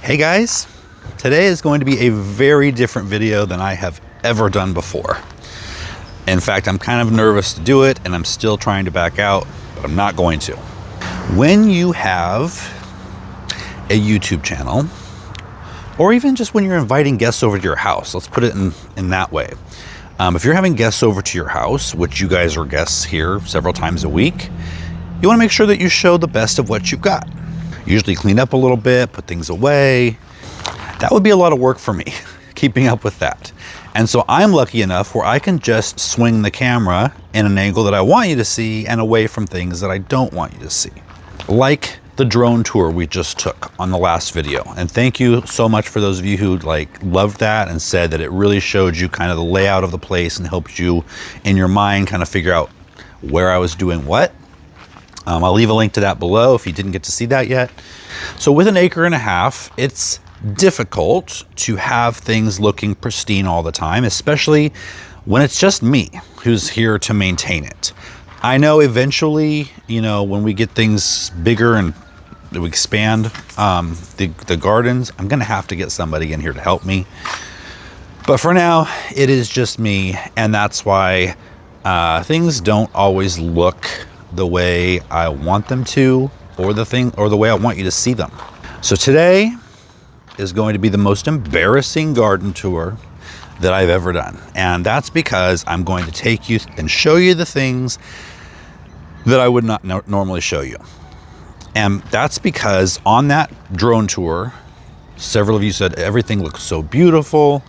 Hey guys, today is going to be a very different video than I have ever done before. In fact, I'm kind of nervous to do it and I'm still trying to back out, but I'm not going to. When you have a YouTube channel, or even just when you're inviting guests over to your house, let's put it in that way. If you're having guests over to your house, which you guys are guests here several times a week, you want to make sure that you show the best of what you've got. Usually clean up a little bit, put things away. That would be a lot of work for me, keeping up with that. And so I'm lucky enough where I can just swing the camera in an angle that I want you to see and away from things that I don't want you to see. Like the drone tour we just took on the last video. And thank you so much for those of you who loved that and said that it really showed you kind of the layout of the place and helped you in your mind kind of figure out where I was doing what. I'll leave a link to that below if you didn't get to see that yet. So with an acre and a half, it's difficult to have things looking pristine all the time, especially when it's just me who's here to maintain it. I know eventually, when we get things bigger and we expand the gardens, I'm gonna have to get somebody in here to help me. But for now, it is just me, and that's why things don't always look the way I want them to, or the way I want you to see them. So today is going to be the most embarrassing garden tour that I've ever done. And that's because I'm going to take you and show you the things that I would not normally show you. And that's because on that drone tour, several of you said everything looks so beautiful.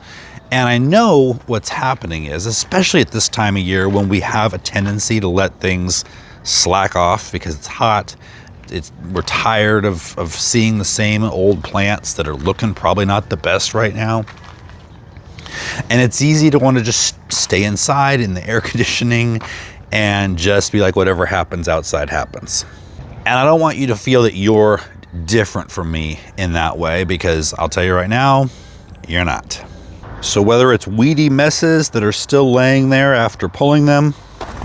And I know what's happening is, especially at this time of year when we have a tendency to let things slack off because it's hot, we're tired of seeing the same old plants that are looking probably not the best right now. And it's easy to want to just stay inside in the air conditioning and just be like, whatever happens outside happens. And I don't want you to feel that you're different from me in that way, because I'll tell you right now, you're not. So whether it's weedy messes that are still laying there after pulling them,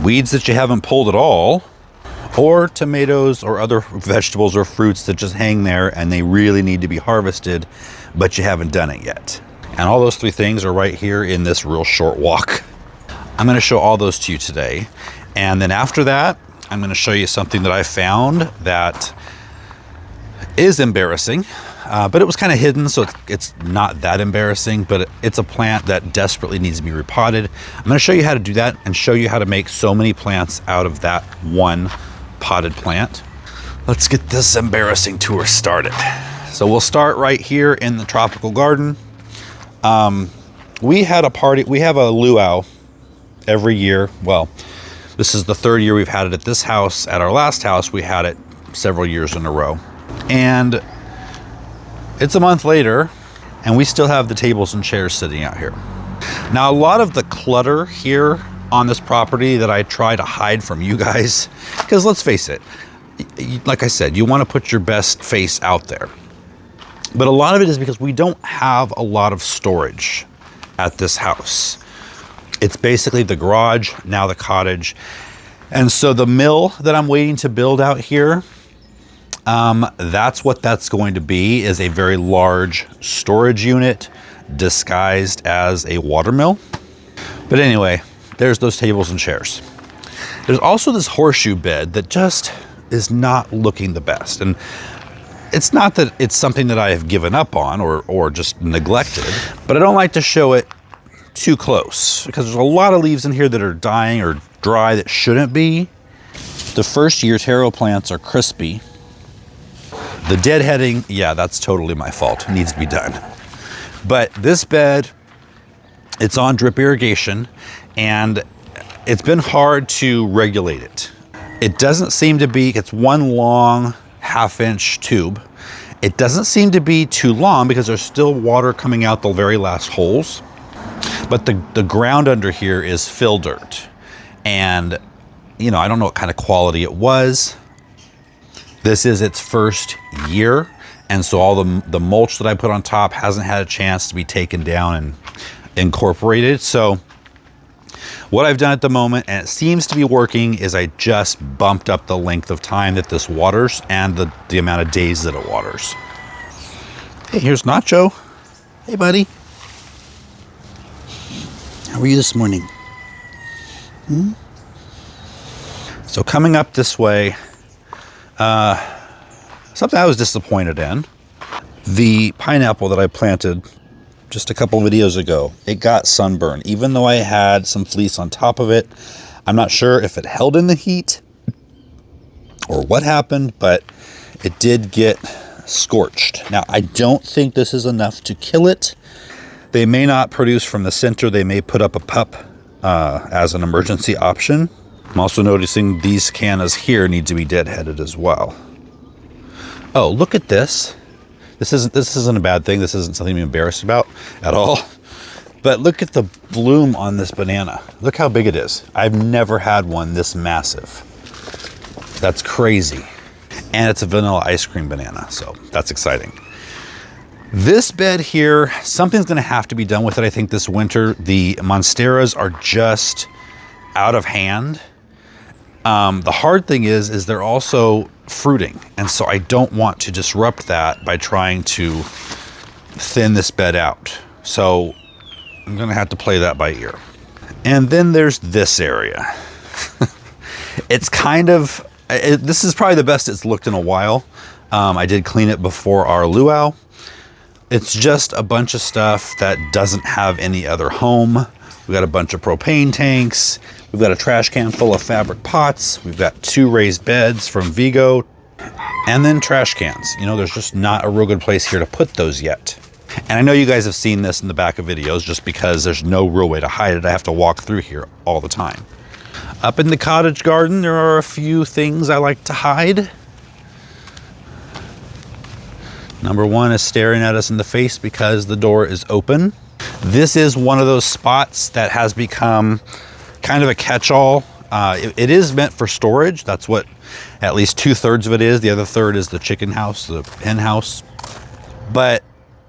weeds that you haven't pulled at all, or tomatoes or other vegetables or fruits that just hang there and they really need to be harvested, but you haven't done it yet. And all those three things are right here in this real short walk. I'm going to show all those to you today. And then after that, I'm going to show you something that I found that is embarrassing, but it was kind of hidden, so it's not that embarrassing, but it's a plant that desperately needs to be repotted. I'm going to show you how to do that and show you how to make so many plants out of that one potted plant. Let's get this embarrassing tour started. So we'll start right here in the tropical garden. We have a luau every year. Well, this is the third year we've had it at this house. At our last house, we had it several years in a row. And it's a month later, and we still have the tables and chairs sitting out here. Now, a lot of the clutter here on this property that I try to hide from you guys, because let's face it, like I said, you want to put your best face out there. But a lot of it is because we don't have a lot of storage at this house. It's basically the garage, now the cottage. And so the mill that I'm waiting to build out here, that's what that's going to be, is a very large storage unit disguised as a water mill. But anyway, there's those tables and chairs. There's also this horseshoe bed that just is not looking the best. And it's not that it's something that I have given up on or just neglected, but I don't like to show it too close because there's a lot of leaves in here that are dying or dry that shouldn't be. The first year taro plants are crispy. The deadheading, yeah, that's totally my fault. It needs to be done. But this bed, it's on drip irrigation, and it's been hard to regulate it. It doesn't seem to be, it's one long half-inch tube. It doesn't seem to be too long because there's still water coming out the very last holes. But the ground under here is fill dirt. And, I don't know what kind of quality it was. This is its first year. And so all the mulch that I put on top hasn't had a chance to be taken down and incorporated. So what I've done at the moment, and it seems to be working, is I just bumped up the length of time that this waters and the amount of days that it waters. Hey, here's Nacho. Hey, buddy. How are you this morning? So coming up this way, something I was disappointed in. The pineapple that I planted just a couple videos ago, it got sunburned. Even though I had some fleece on top of it, I'm not sure if it held in the heat or what happened, but it did get scorched. Now, I don't think this is enough to kill it. They may not produce from the center. They may put up a pup as an emergency option. I'm also noticing these cannas here need to be deadheaded as well. Oh, look at this. This isn't a bad thing. This isn't something to be embarrassed about at all. But look at the bloom on this banana. Look how big it is. I've never had one this massive. That's crazy. And it's a vanilla ice cream banana, so that's exciting. This bed here, something's gonna have to be done with it, I think, this winter. The monsteras are just out of hand. The hard thing is they're also fruiting. And so I don't want to disrupt that by trying to thin this bed out. So I'm gonna have to play that by ear. And then there's this area. It's kind of, this is probably the best it's looked in a while. I did clean it before our luau. It's just a bunch of stuff that doesn't have any other home. We've got a bunch of propane tanks. We've got a trash can full of fabric pots. We've got 2 raised beds from Vigo, and then trash cans. You know, there's just not a real good place here to put those yet. And I know you guys have seen this in the back of videos just because there's no real way to hide it. I have to walk through here all the time. Up in the cottage garden, there are a few things I like to hide. Number one is staring at us in the face because the door is open. This is one of those spots that has become kind of a catch-all. It is meant for storage. That's what at least 2/3 of it is. The other third is the chicken house, the hen house. But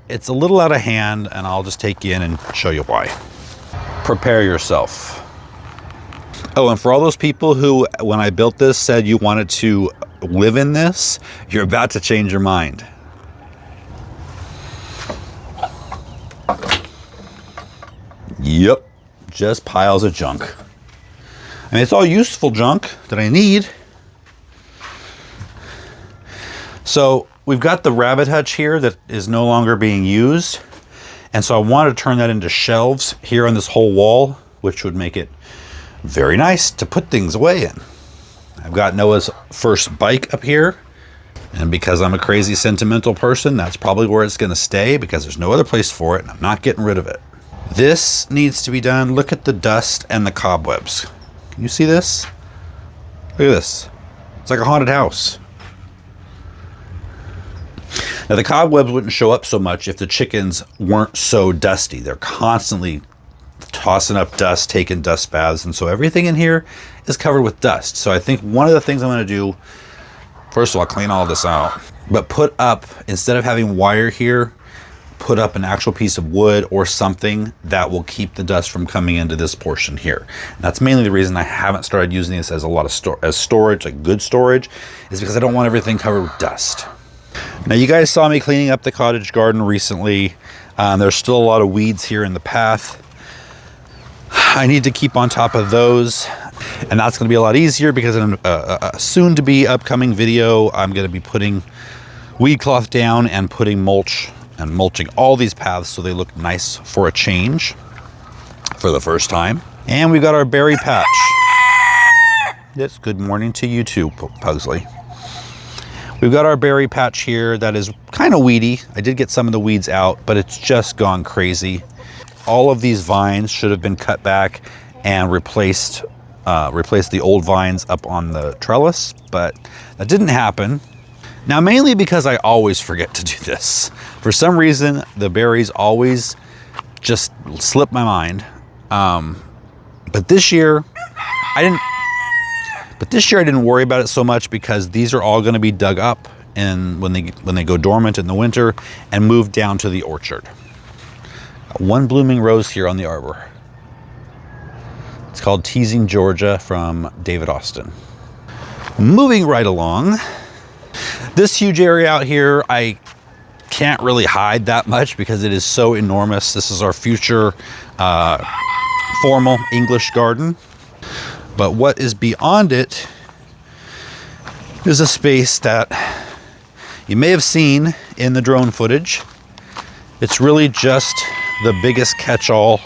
it's a little out of hand, and I'll just take you in and show you why. Prepare yourself. Oh, and for all those people who, when I built this, said you wanted to live in this, you're about to change your mind. Yep, just piles of junk. I mean, it's all useful junk that I need. So we've got the rabbit hutch here that is no longer being used. And so I wanted to turn that into shelves here on this whole wall, which would make it very nice to put things away in. I've got Noah's first bike up here. And because I'm a crazy sentimental person, that's probably where it's going to stay because there's no other place for it and I'm not getting rid of it. This needs to be done. Look at the dust and the cobwebs. Can you see this? Look at this. It's like a haunted house. Now the cobwebs wouldn't show up so much if the chickens weren't so dusty. They're constantly tossing up dust, taking dust baths, and so everything in here is covered with dust. So I think one of the things I'm going to do, first of all, clean all this out, but put up, instead of having wire here, put up an actual piece of wood or something that will keep the dust from coming into this portion here. And that's mainly the reason I haven't started using this as a lot of storage, like good storage, is because I don't want everything covered with dust. Now you guys saw me cleaning up the cottage garden recently. There's still a lot of weeds here in the path. I need to keep on top of those, and that's going to be a lot easier because in a soon to be upcoming video, I'm going to be putting weed cloth down and putting mulch and mulching all these paths so they look nice for a change for the first time. And we've got our berry patch. Yes, good morning to you too, Pugsley. We've got our berry patch here that is kind of weedy. I did get some of the weeds out, but it's just gone crazy. All of these vines should have been cut back and replaced the old vines up on the trellis, but that didn't happen. Now, mainly because I always forget to do this. For some reason, the berries always just slip my mind. But this year, I didn't worry about it so much because these are all going to be dug up and when they go dormant in the winter and moved down to the orchard. One blooming rose here on the arbor. It's called Teasing Georgia from David Austin. Moving right along. This huge area out here, I can't really hide that much because it is so enormous. This is our future formal English garden. But what is beyond it is a space that you may have seen in the drone footage. It's really just the biggest catch-all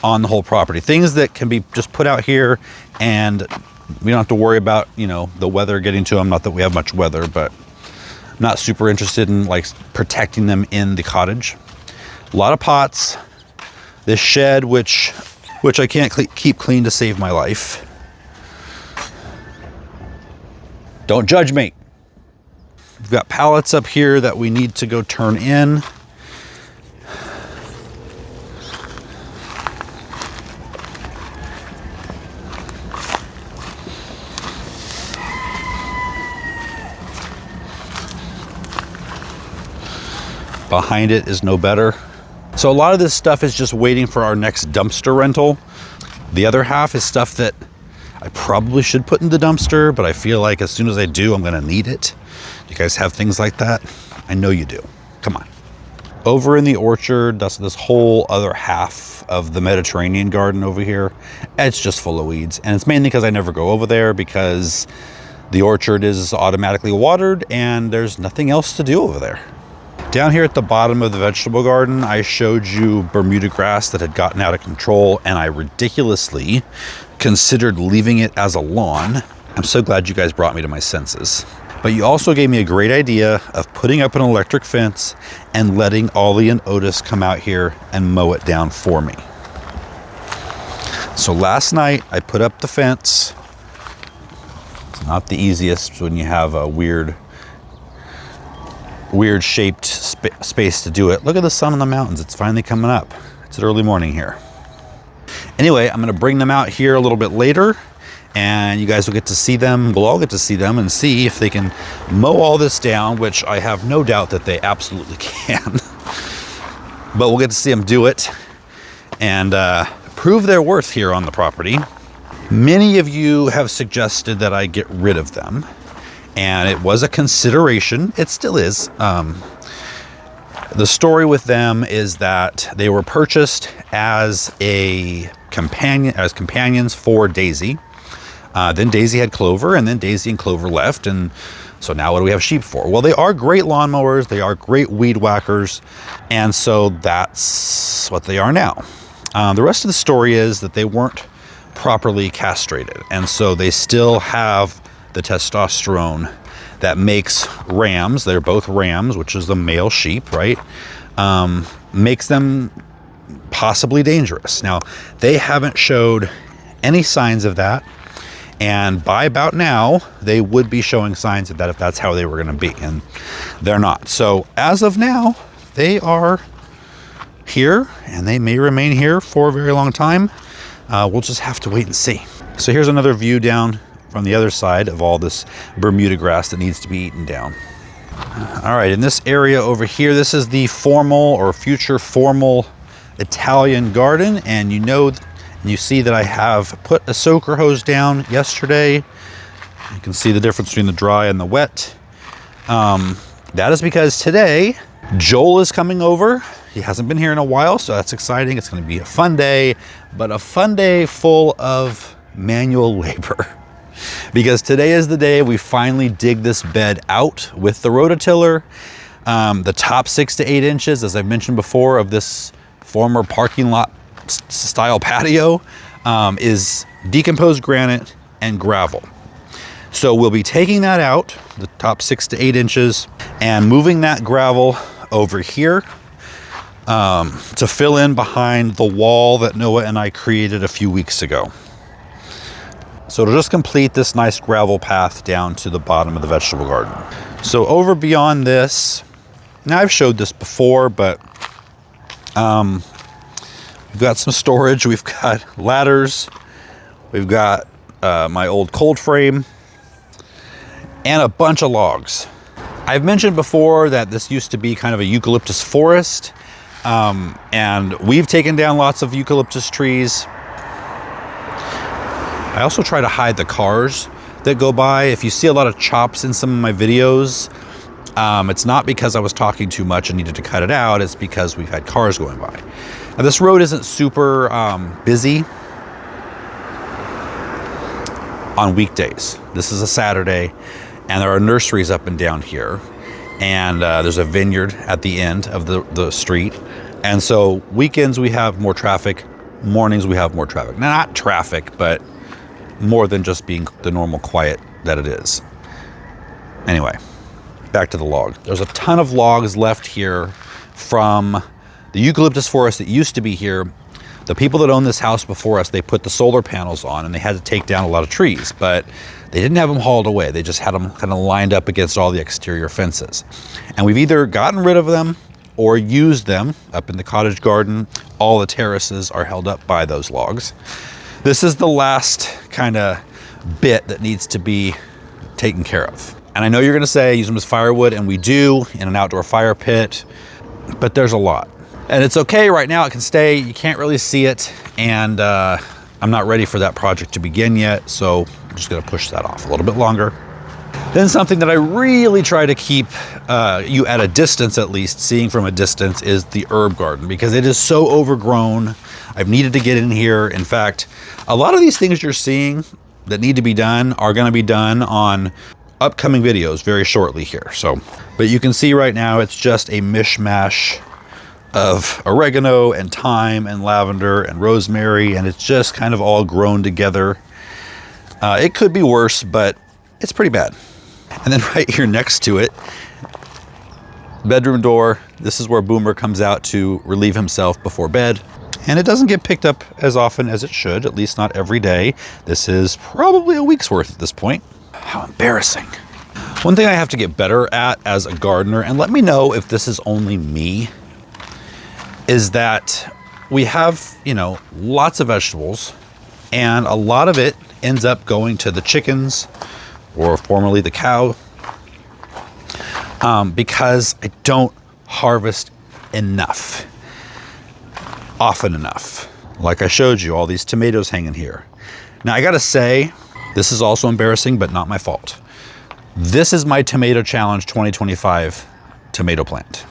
on the whole property. Things that can be just put out here and we don't have to worry about, you know, the weather getting to them. Not that we have much weather, but I'm not super interested in like protecting them in the cottage. A lot of pots. This shed, which I can't keep clean to save my life. Don't judge me. We've got pallets up here that we need to go turn in. Behind it is no better. So a lot of this stuff is just waiting for our next dumpster rental. The other half is stuff that I probably should put in the dumpster, but I feel like as soon as I do, I'm gonna need it. You guys have things like that? I know you do. Come on. Over in the orchard, that's this whole other half of the Mediterranean garden over here. It's just full of weeds. And it's mainly because I never go over there because the orchard is automatically watered and there's nothing else to do over there. Down here at the bottom of the vegetable garden, I showed you Bermuda grass that had gotten out of control, and I ridiculously considered leaving it as a lawn. I'm so glad you guys brought me to my senses. But you also gave me a great idea of putting up an electric fence and letting Ollie and Otis come out here and mow it down for me. So last night I put up the fence. It's not the easiest when you have a weird shaped space to do it. Look at the sun on the mountains. It's finally coming up. It's early morning here. Anyway, I'm gonna bring them out here a little bit later and you guys will get to see them. We'll all get to see them and see if they can mow all this down, which I have no doubt that they absolutely can. But we'll get to see them do it and prove their worth here on the property. Many of you have suggested that I get rid of them. And it was a consideration. It still is. The story with them is that they were purchased as companions for Daisy. Then Daisy had Clover, and then Daisy and Clover left. And so now what do we have sheep for? Well, they are great lawnmowers. They are great weed whackers. And so that's what they are now. The rest of the story is that they weren't properly castrated. And so they still have the testosterone that makes rams, they're both rams, which is the male sheep, right? Makes them possibly dangerous. Now, they haven't showed any signs of that. And by about now, they would be showing signs of that if that's how they were gonna be, and they're not. So as of now, they are here and they may remain here for a very long time. We'll just have to wait and see. So here's another view down from the other side of all this Bermuda grass that needs to be eaten down. All right, in this area over here, this is the formal or future formal Italian garden. And you see that I have put a soaker hose down yesterday. You can see the difference between the dry and the wet. That is because today, Joel is coming over. He hasn't been here in a while, so that's exciting. It's gonna be a fun day, but a fun day full of manual labor. Because today is the day we finally dig this bed out with the rototiller. The top 6 to 8 inches, as I've mentioned before, of this former parking lot style patio is decomposed granite and gravel. So we'll be taking that out, the top 6 to 8 inches, and moving that gravel over here to fill in behind the wall that Noah and I created a few weeks ago. So it'll just complete this nice gravel path down to the bottom of the vegetable garden. So over beyond this, now I've showed this before, but we've got some storage. We've got ladders. We've got my old cold frame and a bunch of logs. I've mentioned before that this used to be kind of a eucalyptus forest, and we've taken down lots of eucalyptus trees. I also try to hide the cars that go by. If you see a lot of chops in some of my videos, It's not because I was talking too much and needed to cut it out. It's because we've had cars going by. Now, this road isn't super busy on weekdays. This is a Saturday, and there are nurseries up and down here, and there's a vineyard at the end of the street. And so weekends we have more traffic, mornings we have more traffic. Now, not traffic, but more than just being the normal quiet that it is. Anyway, back to the log. There's a ton of logs left here from the eucalyptus forest that used to be here. The people that owned this house before us, they put the solar panels on and they had to take down a lot of trees, but they didn't have them hauled away. They just had them kind of lined up against all the exterior fences. And we've either gotten rid of them or used them up in the cottage garden. All the terraces are held up by those logs. This is the last kind of bit that needs to be taken care of. And I know you're gonna say use them as firewood, and we do in an outdoor fire pit, but there's a lot. And it's okay right now, it can stay, you can't really see it, and I'm not ready for that project to begin yet, so I'm just gonna push that off a little bit longer. Then something that I really try to keep you at a distance, at least seeing from a distance, is the herb garden, because it is so overgrown. I've needed to get in here. In fact, a lot of these things you're seeing that need to be done are gonna be done on upcoming videos very shortly here. So, but you can see right now it's just a mishmash of oregano and thyme and lavender and rosemary, and it's just kind of all grown together. It could be worse, but it's pretty bad. And then right here next to it, bedroom door. This is where Boomer comes out to relieve himself before bed. And it doesn't get picked up as often as it should, at least not every day. This is probably a week's worth at this point. How embarrassing. One thing I have to get better at as a gardener, and let me know if this is only me, is that we have, you know, lots of vegetables, and a lot of it ends up going to the chickens, or formerly the cow, because I don't harvest enough, often enough. Like I showed you, all these tomatoes hanging here. Now I gotta say, this is also embarrassing, but not my fault. This is my Tomato Challenge 2025 tomato plant.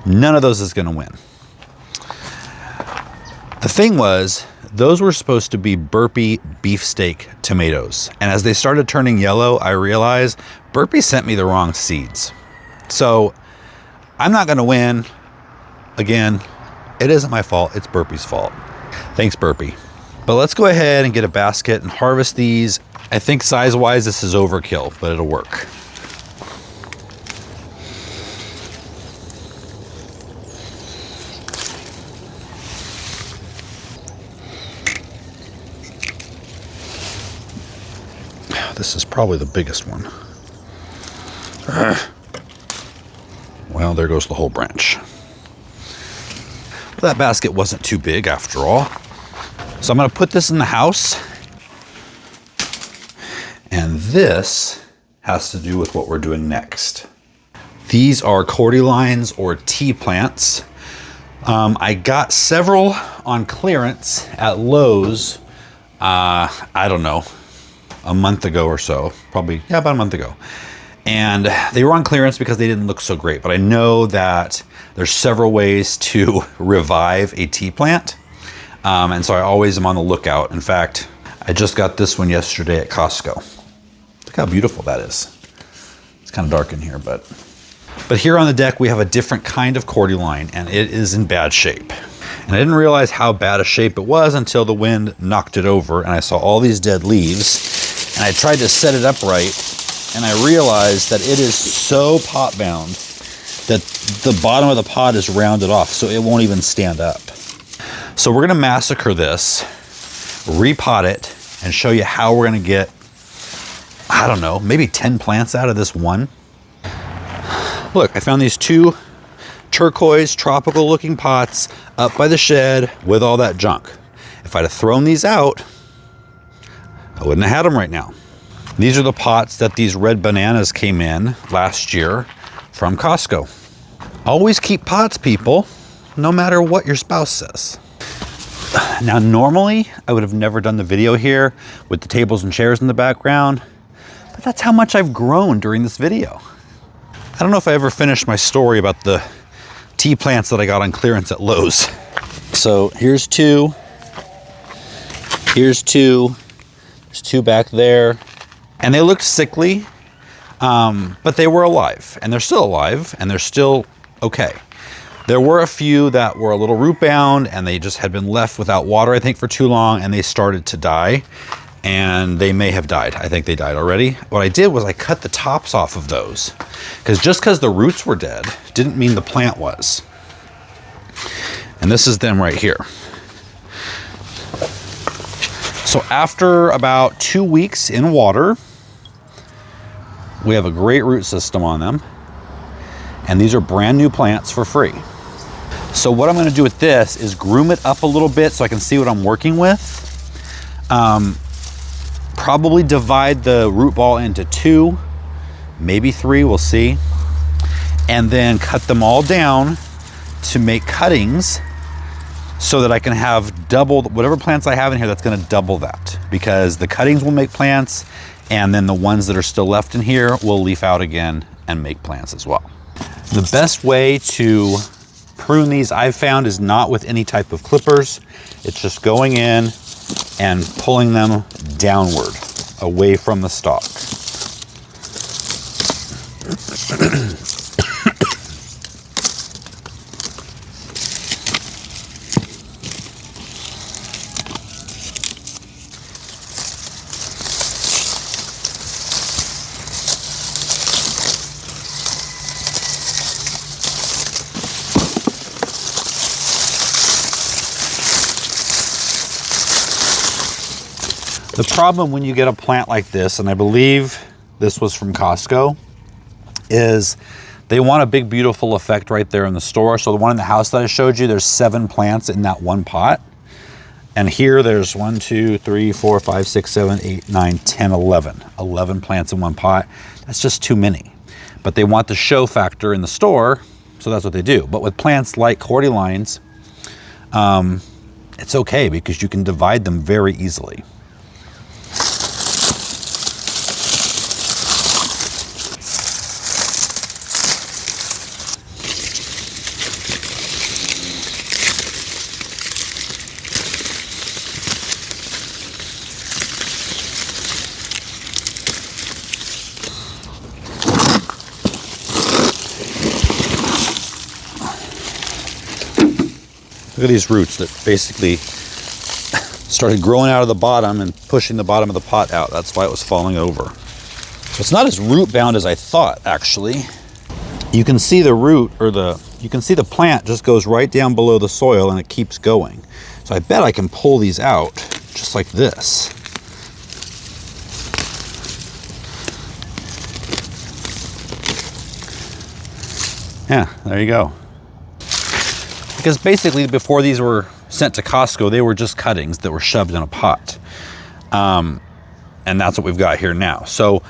None of those is gonna win. The thing was, those were supposed to be burpee beefsteak tomatoes. And as they started turning yellow, I realized Burpee sent me the wrong seeds. So I'm not gonna win. Again, it isn't my fault, it's Burpee's fault. Thanks, Burpee. But let's go ahead and get a basket and harvest these. I think size-wise, this is overkill, but it'll work. This is probably the biggest one. Well, there goes the whole branch. Well, that basket wasn't too big after all. So I'm gonna put this in the house. And this has to do with what we're doing next. These are cordylines or tea plants. I got several on clearance at Lowe's, I don't know, a month ago or so, probably, yeah, about a month ago. And they were on clearance because they didn't look so great, but I know that there's several ways to revive a tea plant. And so I always am on the lookout. In fact, I just got this one yesterday at Costco. Look how beautiful that is. It's kind of dark in here, but here on the deck, we have a different kind of cordyline, and it is in bad shape. And I didn't realize how bad a shape it was until the wind knocked it over and I saw all these dead leaves. And I tried to set it up right, and I realized that it is so pot bound that the bottom of the pot is rounded off, so it won't even stand up. So we're gonna massacre this, repot it, and show you how we're gonna get, I don't know, maybe 10 plants out of this one. Look, I found these two turquoise tropical looking pots up by the shed with all that junk. If I'd have thrown these out, I wouldn't have had them right now. These are the pots that these red bananas came in last year from Costco. Always keep pots, people, no matter what your spouse says. Now, normally I would have never done the video here with the tables and chairs in the background, but that's how much I've grown during this video. I don't know if I ever finished my story about the tea plants that I got on clearance at Lowe's. So here's two. Here's two. There's two back there. And they looked sickly, but they were alive. And they're still alive, and they're still okay. There were a few that were a little root bound, and they just had been left without water, I think, for too long, and they started to die. And they may have died. I think they died already. What I did was I cut the tops off of those, because just because the roots were dead didn't mean the plant was. And this is them right here. So after about 2 weeks in water, we have a great root system on them. And these are brand new plants for free. So what I'm going to do with this is groom it up a little bit so I can see what I'm working with. Probably divide the root ball into 2, maybe 3, we'll see. And then cut them all down to make cuttings so that I can have double, whatever plants I have in here, that's gonna double that. Because the cuttings will make plants, and then the ones that are still left in here will leaf out again and make plants as well. The best way to prune these I've found is not with any type of clippers. It's just going in and pulling them downward, away from the stalk. The problem when you get a plant like this, and I believe this was from Costco, is they want a big, beautiful effect right there in the store. So the one in the house that I showed you, there's 7 plants in that one pot. And here there's 1, 2, 3, 4, 5, 6, 7, 8, 9, 10, 11. 11 plants in one pot. That's just too many. But they want the show factor in the store, so that's what they do. But with plants like cordylines, it's okay because you can divide them very easily. Look at these roots that basically started growing out of the bottom and pushing the bottom of the pot out. That's why it was falling over. It's not as root bound as I thought, actually. You can see the root, or you can see the plant just goes right down below the soil and it keeps going. So I bet I can pull these out just like this. Yeah, there you go. Because basically before these were sent to Costco, they were just cuttings that were shoved in a pot. And that's what we've got here now. So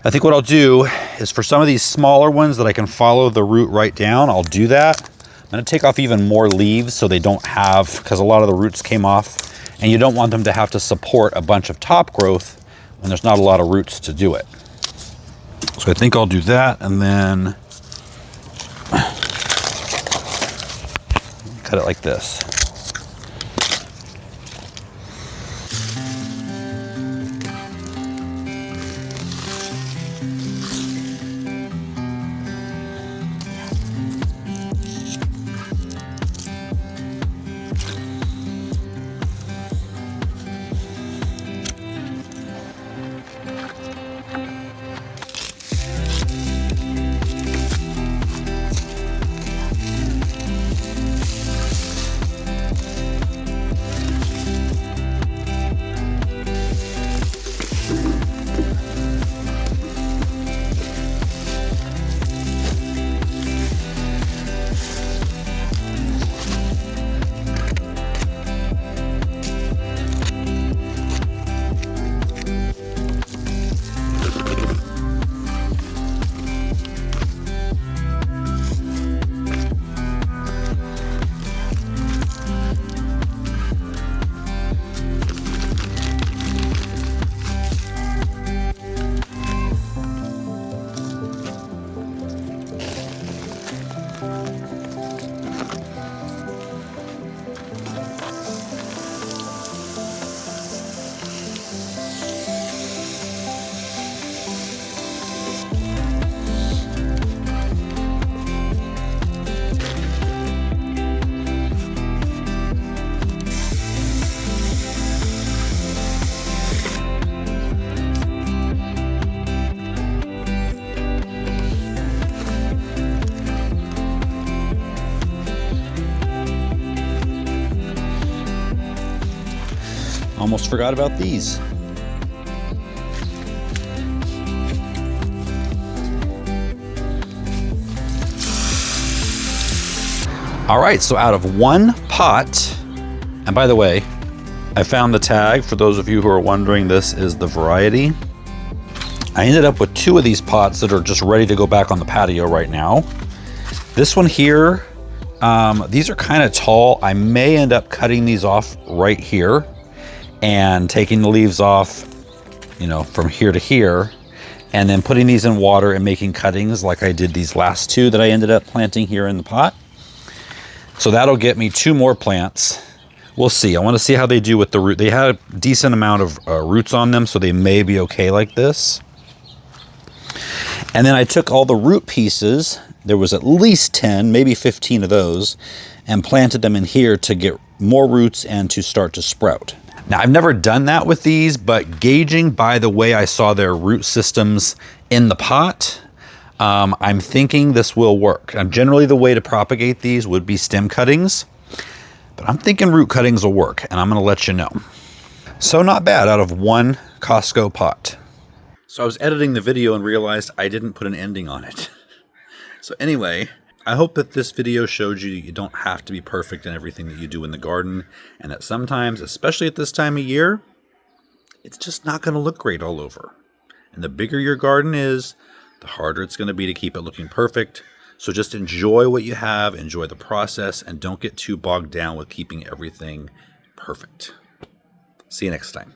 I think what I'll do is for some of these smaller ones that I can follow the root right down, I'll do that. I'm gonna take off even more leaves so they don't have, because a lot of the roots came off, and you don't want them to have to support a bunch of top growth when there's not a lot of roots to do it. So I think I'll do that, and then cut it like this. almost forgot about these. All right, so out of one pot, and by the way, I found the tag. For those of you who are wondering, this is the variety. I ended up with 2 of these pots that are just ready to go back on the patio right now. This one here, these are kind of tall. I may end up cutting these off right here and taking the leaves off, you know, from here to here, and then putting these in water and making cuttings like I did these last 2 that I ended up planting here in the pot. So that'll get me 2 more plants. We'll see. I want to see how they do with the root. They had a decent amount of roots on them, so they may be okay like this. And then I took all the root pieces, there was at least 10, maybe 15 of those, and planted them in here to get more roots and to start to sprout. Now, I've never done that with these, but gauging by the way I saw their root systems in the pot, I'm thinking this will work. Generally, the way to propagate these would be stem cuttings, but I'm thinking root cuttings will work, and I'm gonna let you know. So not bad out of 1 Costco pot. So I was editing the video and realized I didn't put an ending on it. So anyway, I hope that this video showed you you don't have to be perfect in everything that you do in the garden, and that sometimes, especially at this time of year, it's just not gonna look great all over. And the bigger your garden is, the harder it's going to be to keep it looking perfect. So just enjoy what you have, enjoy the process, and don't get too bogged down with keeping everything perfect. See you next time.